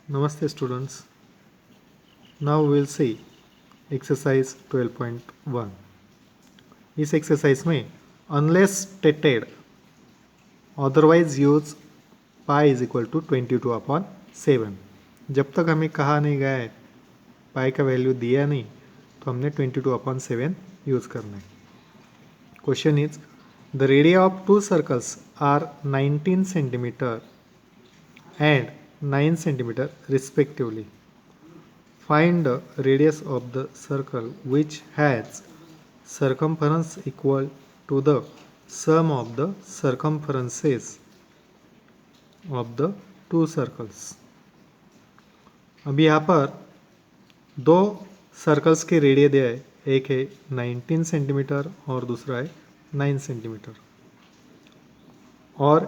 Namaste students. Now we will see exercise 12.1. इस exercise में unless stated otherwise use pi is equal to 22/7। जब तक हमें कहा नहीं गया है, पाई का वैल्यू दिया नहीं, तो हमने 22/7 यूज करना है। Question is the radii of two circles are 19 centimetre and 9 centimetre respectively. Find the radius of the circle which has circumference equal to the sum of the circumferences of the two circles. अभी यहाँ पर दो circles के radio दिया है, एक है 19 centimetre और दूसरा है 9 सेंटीमीटर, और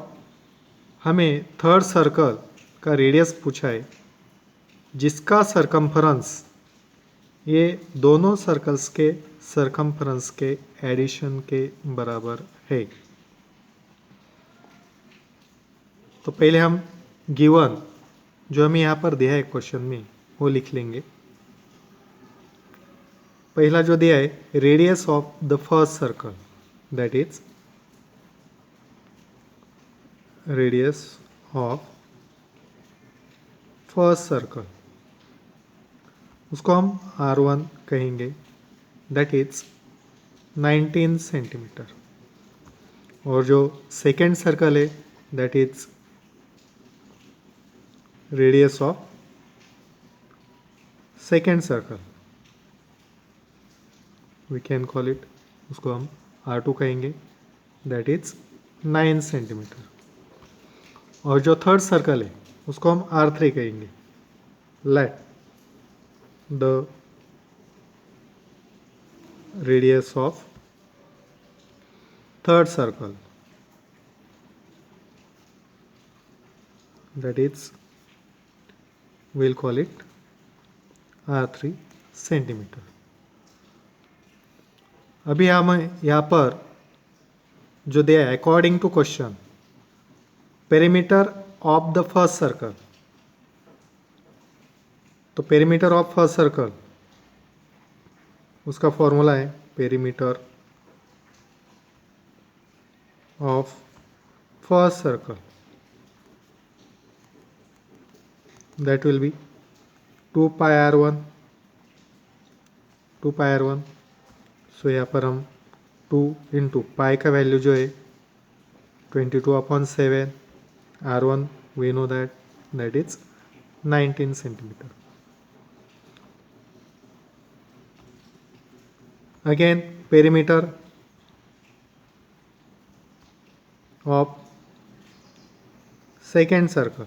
हमें थर्ड सर्कल का रेडियस पूछा है जिसका सरकमफरेंस ये दोनों सर्कल्स के सरकमफरेंस के एडिशन के बराबर है। तो पहले हम गिवन जो हमें यहाँ पर दिया है क्वेश्चन में वो लिख लेंगे। पहला जो दिया है radius of the first circle, that is radius of first circle, उसको हम R1 कहेंगे, दैट इज 19 सेंटीमीटर। और जो सेकेंड सर्कल है that is radius of second circle, we can call it, उसको हम R2 कहेंगे, दैट इज 9 सेंटीमीटर। और जो थर्ड सर्कल है उसको हम R3 कहेंगे। Let the radius of third circle, that is we'll call it R3 centimetre. अभी हमें यहाँ पर जो दिया है according to question perimeter of the first circle, तो पेरीमीटर ऑफ फर्स्ट सर्कल उसका फॉर्मूला है perimeter of first circle, that will be 2 pi r1, 2 pi r1। So यहाँ पर हम 2 इंटू पाई का वैल्यू जो है 22/7, r1 we know that is 19 centimetre. Again perimeter of second circle,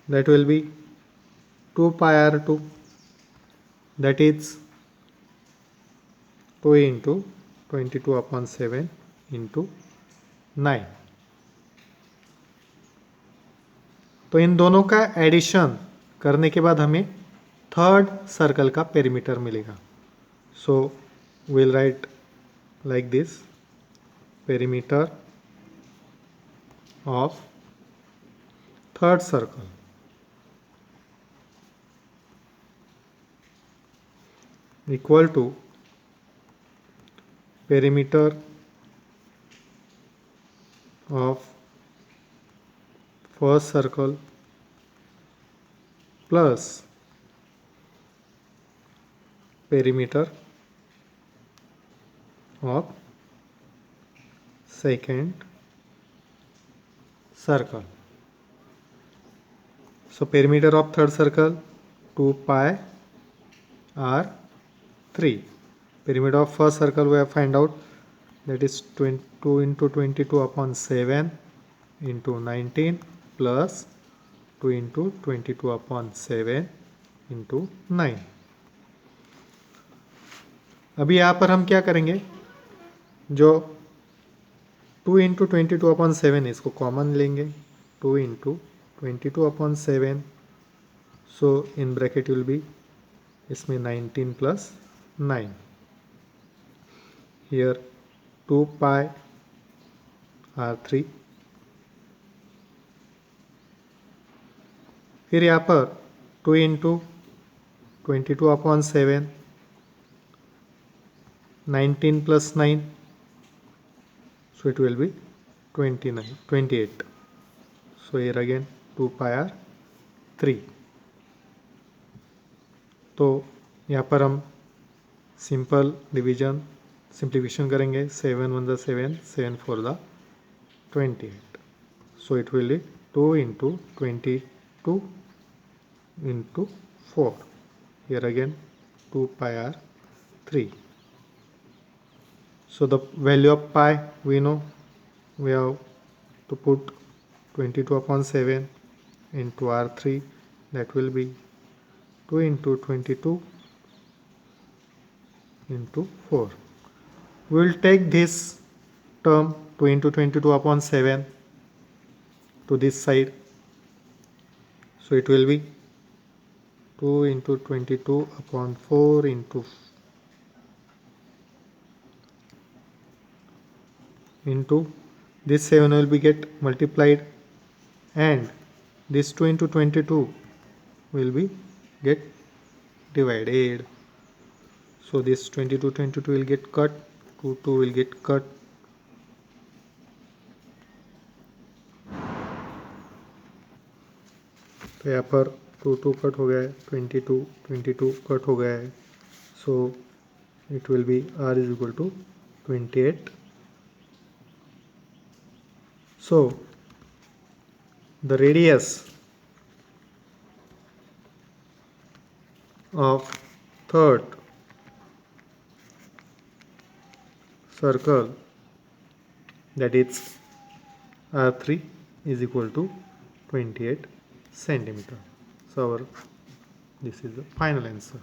that will be 2 pi r2, that is 2 into 22/7 into 9। तो इन दोनों का addition करने के बाद हमें थर्ड सर्कल का पेरीमीटर मिलेगा। So will write like this, perimeter of third circle equal to perimeter of first circle plus perimeter of second circle. So perimeter of third circle 2 pi r3. Perimeter of first circle we have find out, that is 2 into 22/7 into 19 plus 2 into 22/7 into 9। अभी यहाँ पर हम क्या करेंगे, जो 2 into 22/7 है इसको common लेंगे, 2 into 22/7, so in bracket will be, इसमें 19 plus 9, here 2 pi r3 फिर यहाँ पर 2 into 22/7, 19 plus 9, so it will be 28. So here again 2 pi r 3. तो यहाँ पर हम सिंपल डिवीजन सिंप्लीफिकेशन करेंगे. 7 1 the 7, 7 4 the 28. So it will be 2 into 22 into 4. Here again 2 pi r 3. So the value of pi we know, we have to put 22/7 into r3, that will be 2 into 22 into 4. We will take this term 2 into 22/7 to this side. So it will be 2 into 22/4 into this 7 will be get multiplied, and this 2 into 22 will be get divided. So this 22 will get cut, 2 will get cut. तो यहाँ पर 2 cut हो गया है, 22 cut हो गया है. So it will be r is equal to 28. So the radius of third circle, that is r3, is equal to 28 centimeter. So this is the final answer.